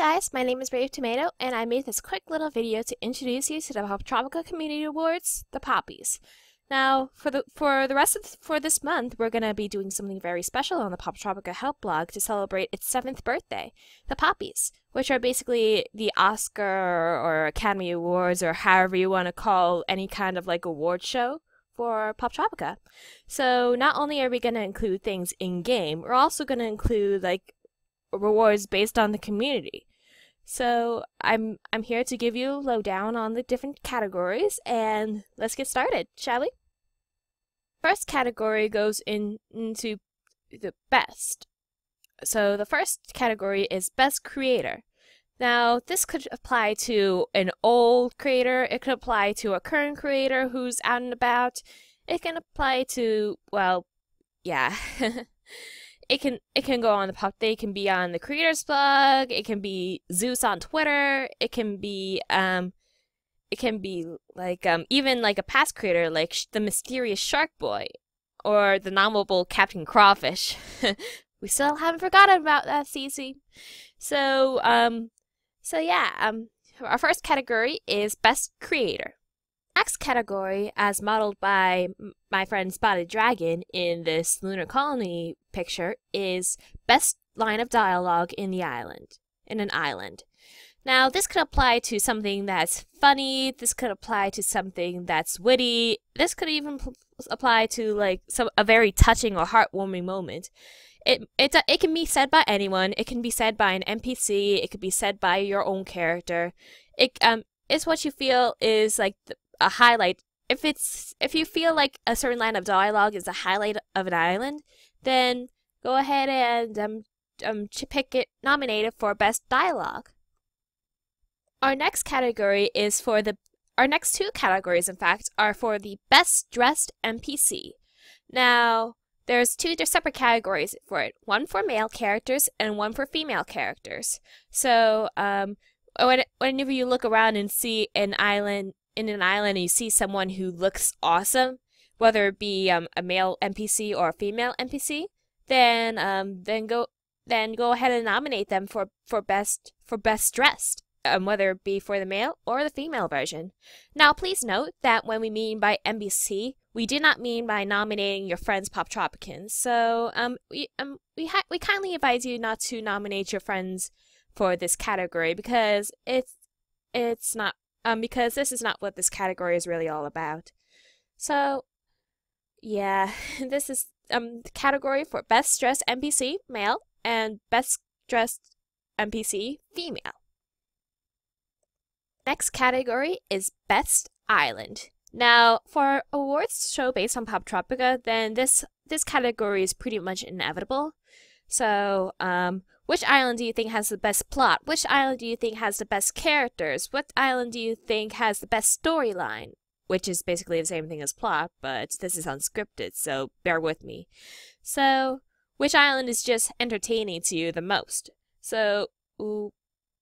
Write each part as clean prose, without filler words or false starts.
guys, my name is Brave Tomato, and I made this quick little video to introduce you to the Poptropica Community Awards, the Poppies. Now, for this month, we're gonna be doing something very special on the Poptropica Help Blog to celebrate its 7th birthday, the Poppies, which are basically the Oscar or Academy Awards, or however you want to call any kind of like award show for Poptropica. So not only are we gonna include things in game, we're also gonna include like rewards based on the community. So I'm here to give you a lowdown on the different categories, and let's get started, shall we? First category goes into the best. So the first category is Best Creator. Now this could apply to an old creator, it could apply to a current creator who's out and about, it can apply to, well, yeah. It can go on they can be on the creators blog, it can be Zeus on Twitter, it can be like even like a past creator like the mysterious Shark Boy or the nominable Captain Crawfish. We still haven't forgotten about that, Cece. So yeah, our first category is Best Creator. Next category, as modeled by my friend Spotted Dragon in this Lunar Colony picture, is Best Line of Dialogue in an island. Now, this could apply to something that's funny, this could apply to something that's witty, this could even apply to like a very touching or heartwarming moment. It can be said by anyone, it can be said by an NPC, it could be said by your own character. It's what you feel is like a highlight. If you feel like a certain line of dialogue is a highlight of an island, then go ahead and nominate it for Best Dialogue. Our next category is our next two categories, in fact, are for the Best Dressed NPC. Now, there's two separate categories for it, one for male characters and one for female characters. So, whenever you look around and see an island and you see someone who looks awesome, whether it be a male NPC or a female NPC, then go ahead and nominate them for best dressed, whether it be for the male or the female version. Now, please note that when we mean by NPC, we do not mean by nominating your friends Poptropicans. So we kindly advise you not to nominate your friends for this category because it's not. Because this is not what this category is really all about. So, yeah, this is the category for Best Dressed NPC, male, and Best Dressed NPC, female. Next category is Best Island. Now, for awards show based on Poptropica, then this category is pretty much inevitable. So, which island do you think has the best plot? Which island do you think has the best characters? What island do you think has the best storyline? Which is basically the same thing as plot, but this is unscripted, so bear with me. So, which island is just entertaining to you the most? So,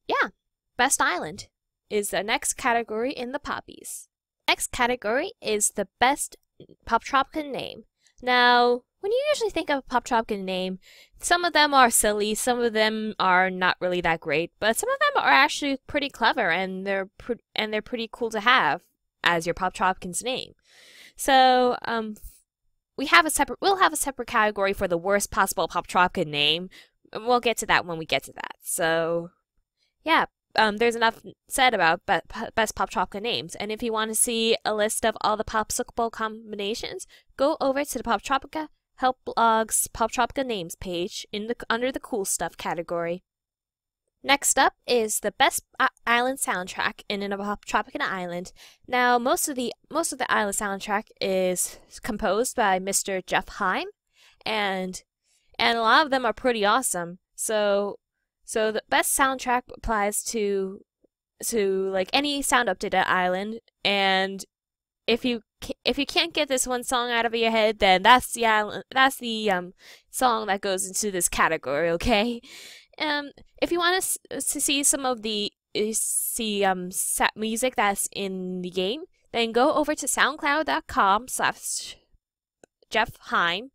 yeah, Best Island is the next category in the Poppies. Next category is the Best Poptropican Name. Now, when you usually think of a Poptropican name, some of them are silly, some of them are not really that great, but some of them are actually pretty clever, and they're pretty cool to have as your Poptropican's name. So, we'll have a separate category for the worst possible Poptropican name. We'll get to that when we get to that. So, yeah. There's enough said about best Poptropica names, and if you want to see a list of all the popsicle combinations, go over to the Poptropica Help Blog's Poptropica Names page under the Cool Stuff category. Next up is the Best Island Soundtrack in a Poptropican island. Now, most of the island soundtrack is composed by Mr. Jeff Heim, and a lot of them are pretty awesome. So the best soundtrack applies to like any sound updated island, and if you can't get this one song out of your head, then that's the song that goes into this category, okay? If you want to see some of the music that's in the game, then go over to soundcloud.com/Jeff Heim.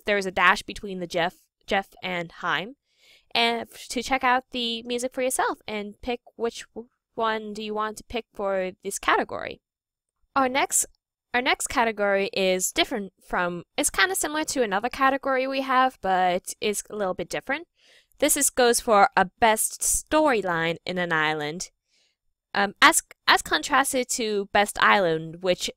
There's a dash between the Jeff and Heim. and to check out the music for yourself and pick which one do you want to pick for this category. Our next category is different from, it's kind of similar to another category we have, but is a little bit different. This goes for a best storyline in an island, as contrasted to best island, which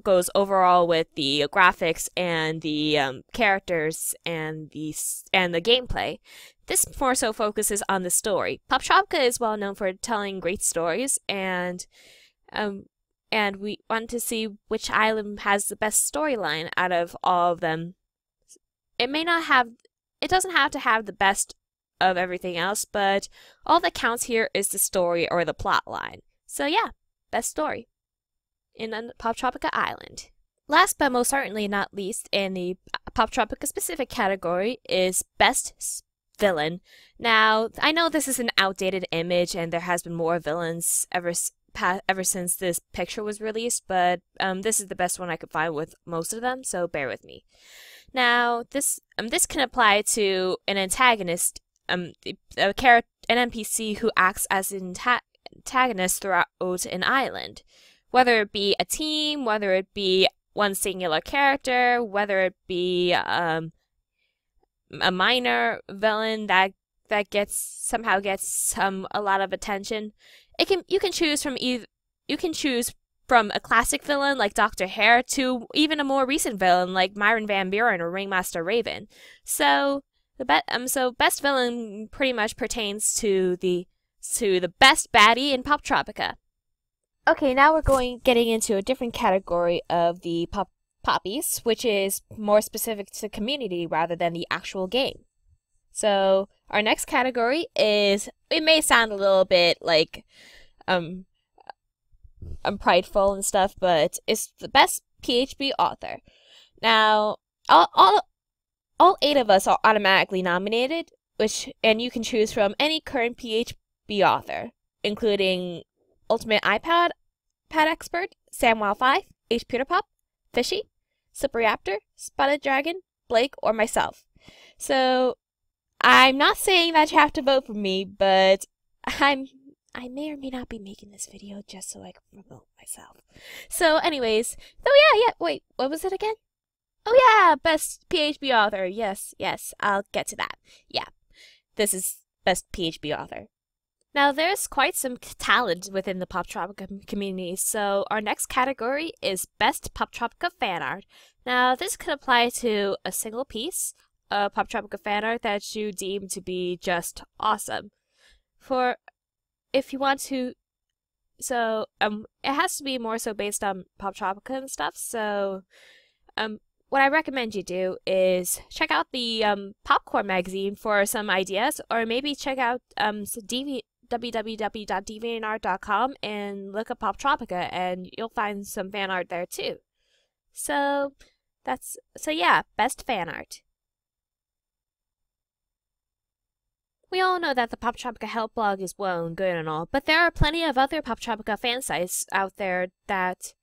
goes overall with the graphics and the characters and the gameplay. This more so focuses on the story. Poptropica is well known for telling great stories, and we want to see which island has the best storyline out of all of them. It doesn't have to have the best of everything else, but all that counts here is the story or the plot line. So yeah, best story in a Poptropica island. Last but most certainly not least, in the Poptropica specific category is best villain. Now, I know this is an outdated image and there has been more villains ever since this picture was released, but this is the best one I could find with most of them, so bear with me. Now, this can apply to an antagonist, an NPC who acts as an antagonist throughout an island. Whether it be a team, whether it be one singular character, whether it be a minor villain that somehow gets a lot of attention. You can choose from a classic villain like Dr. Hare to even a more recent villain like Myron Van Buren or Ringmaster Raven. So best villain pretty much pertains to the best baddie in Poptropica. Okay, now we're getting into a different category of the Poppies, which is more specific to the community rather than the actual game. So our next category is, it may sound a little bit like prideful and stuff, but it's the best PHP author. Now, all 8 of us are automatically nominated, and you can choose from any current PHP author, including Ultimate iPad Expert, SamWow5, HPeterPop, Fishy, Slipperyaptor, Spotted Dragon, Blake, or myself. So I'm not saying that you have to vote for me, but I may or may not be making this video just so I can promote myself. So anyways, wait, what was it again? Oh yeah, best PHP author. Yes, I'll get to that. Yeah, this is best PHP author. Now, there's quite some talent within the Poptropica community, so our next category is Best Poptropica Fan Art. Now, this could apply to a single piece of Poptropica fan art that you deem to be just awesome. If you want to, it has to be more so based on Poptropica and stuff, so, what I recommend you do is check out the Popcorn magazine for some ideas, or maybe check out www.deviantart.com and look up Poptropica, and you'll find some fan art there too. So yeah, best fan art. We all know that the Poptropica Help Blog is well and good and all, but there are plenty of other Poptropica fan sites out there that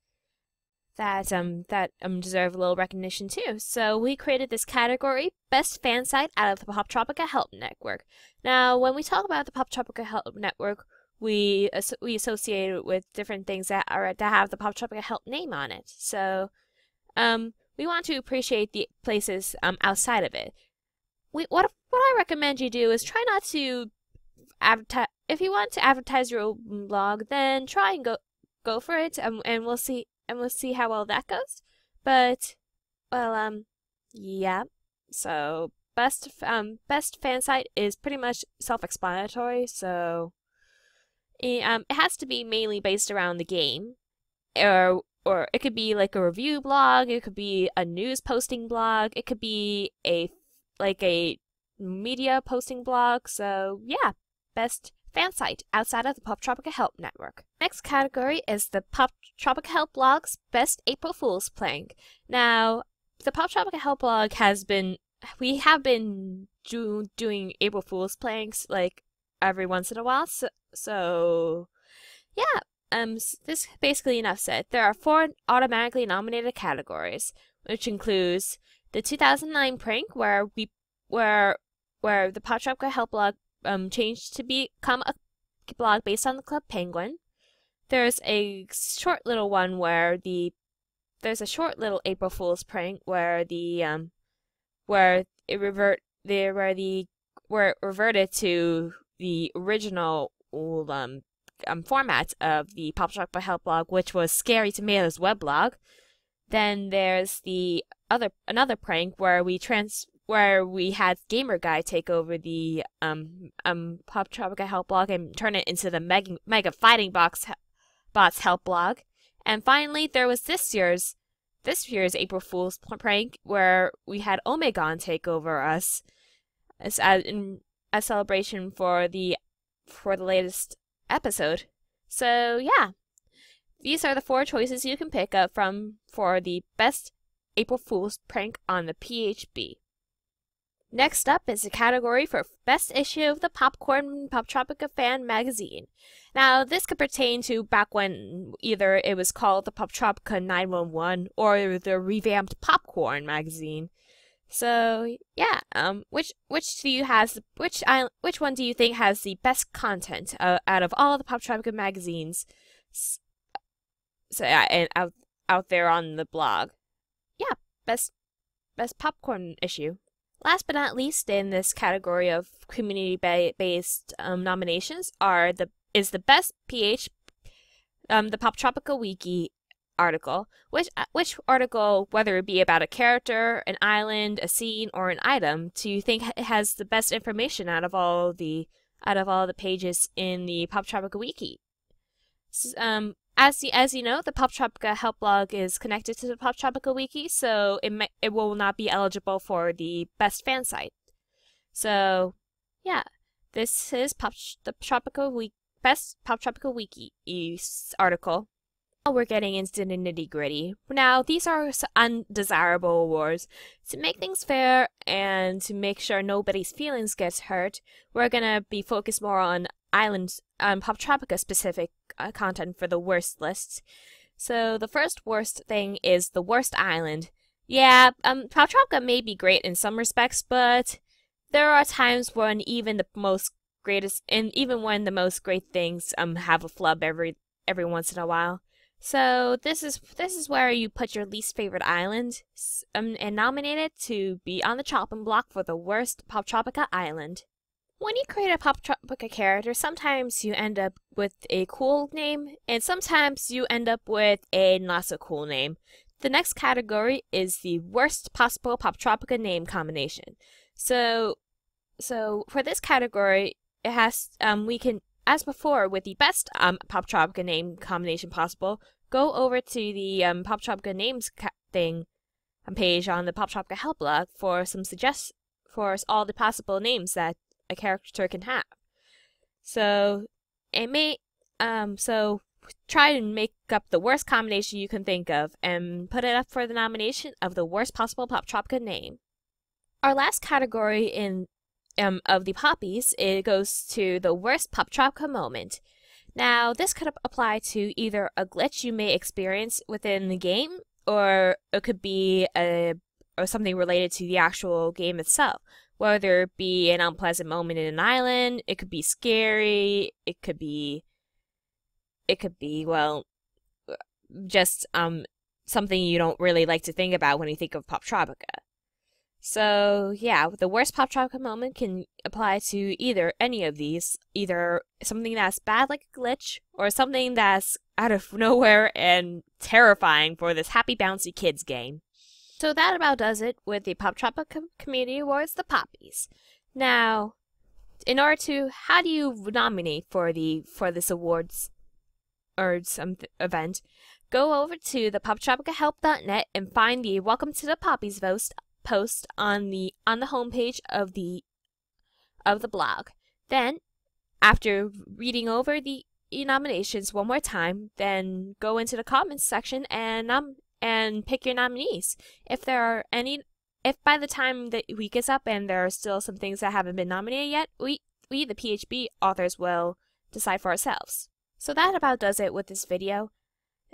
deserve a little recognition too. So we created this category, Best Fan Site out of the Poptropica Help Network. Now, when we talk about the Poptropica Help Network, we associate it with different things that have the Poptropica Help name on it. So, we want to appreciate the places outside of it. What I recommend you do is try not to advertise. If you want to advertise your own blog, then try and go for it, and we'll see. And we'll see how well that goes. But, well, yeah. So, best fan site is pretty much self-explanatory. So, it has to be mainly based around the game, or it could be like a review blog. It could be a news posting blog. It could be a media posting blog. So, yeah, best fan site outside of the Poptropica Help Network. Next category is the Poptropica Help Blog's Best April Fool's Prank. Now, the Poptropica Help Blog we have been doing April Fool's pranks like every once in a while. So yeah, this basically enough said. There are 4 automatically nominated categories, which includes the 2009 prank where where the Poptropica Help Blog changed to become a blog based on the Club Penguin. There's a short little one where there's a short little April Fool's prank where where it reverted to the original format of the Poptropica Help Blog, which was Scary Tomatoes weblog. Then there's another prank where we had Gamer Guy take over the Poptropica Help Blog and turn it into the Mega Fighting Bots Help Blog. And finally, there was this year's April Fool's prank where we had Omegon take over us as a celebration for the latest episode. So yeah, these are the 4 choices you can pick up for the best April Fool's prank on the PHP. Next up is the category for Best Issue of the Poptropica Fan Magazine. Now, this could pertain to back when either it was called the Poptropica 911 or the revamped Popcorn magazine. So, yeah, which one do you think has the best content out of all the Poptropica magazines? So, and out there on the blog. Yeah, best popcorn issue. Last but not least in this category of community-based nominations is the best the Poptropica Wiki article. Which article, whether it be about a character, an island, a scene, or an item, do you think has the best information out of all the pages in the Poptropica Wiki? As you know, the Poptropica Help Blog is connected to the Poptropica Wiki, so it will not be eligible for the best fan site. So, yeah, this is the best Poptropica Wiki article. Now we're getting into the nitty-gritty. Now, these are undesirable awards. To make things fair and to make sure nobody's feelings gets hurt, we're gonna be focused more on Poptropica specific content for the worst lists. So the first worst thing is the worst island. Yeah, Poptropica may be great in some respects, but there are times when even the most great things have a flub every once in a while. So this is where you put your least favorite island and nominate it to be on the chopping block for the worst Poptropica island. When you create a Poptropica character, sometimes you end up with a cool name, and sometimes you end up with a not so cool name. The next category is the worst possible Poptropica name combination. So for this category, it has we can, as before with the best Poptropica name combination possible, go over to the Poptropica names page on the Poptropica Help Blog for all the possible names that a character can have. So try and make up the worst combination you can think of and put it up for the nomination of the worst possible Poptropica name. Our last category of the Poppies, it goes to the worst Poptropica moment. Now, this could apply to either a glitch you may experience within the game, or it could be or something related to the actual game itself. Whether it be an unpleasant moment in an island, it could be scary, it could be well, just something you don't really like to think about when you think of Poptropica. So yeah, the worst Poptropica moment can apply to either any of these, either something that's bad like a glitch, or something that's out of nowhere and terrifying for this happy bouncy kids game. So that about does it with the Poptropica Community Awards, the Poppies. Now, how do you nominate for this awards or some event? Go over to the poptropicahelp.net and find the Welcome to the Poppies post on the homepage of the blog. Then, after reading over the nominations one more time, then go into the comments section and pick your nominees. If by the time the week is up and there are still some things that haven't been nominated yet, we the PHP authors will decide for ourselves. So that about does it with this video,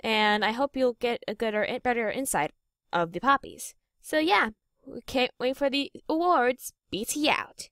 and I hope you'll get a better insight of the Poppies. So yeah, we can't wait for the awards. BT out.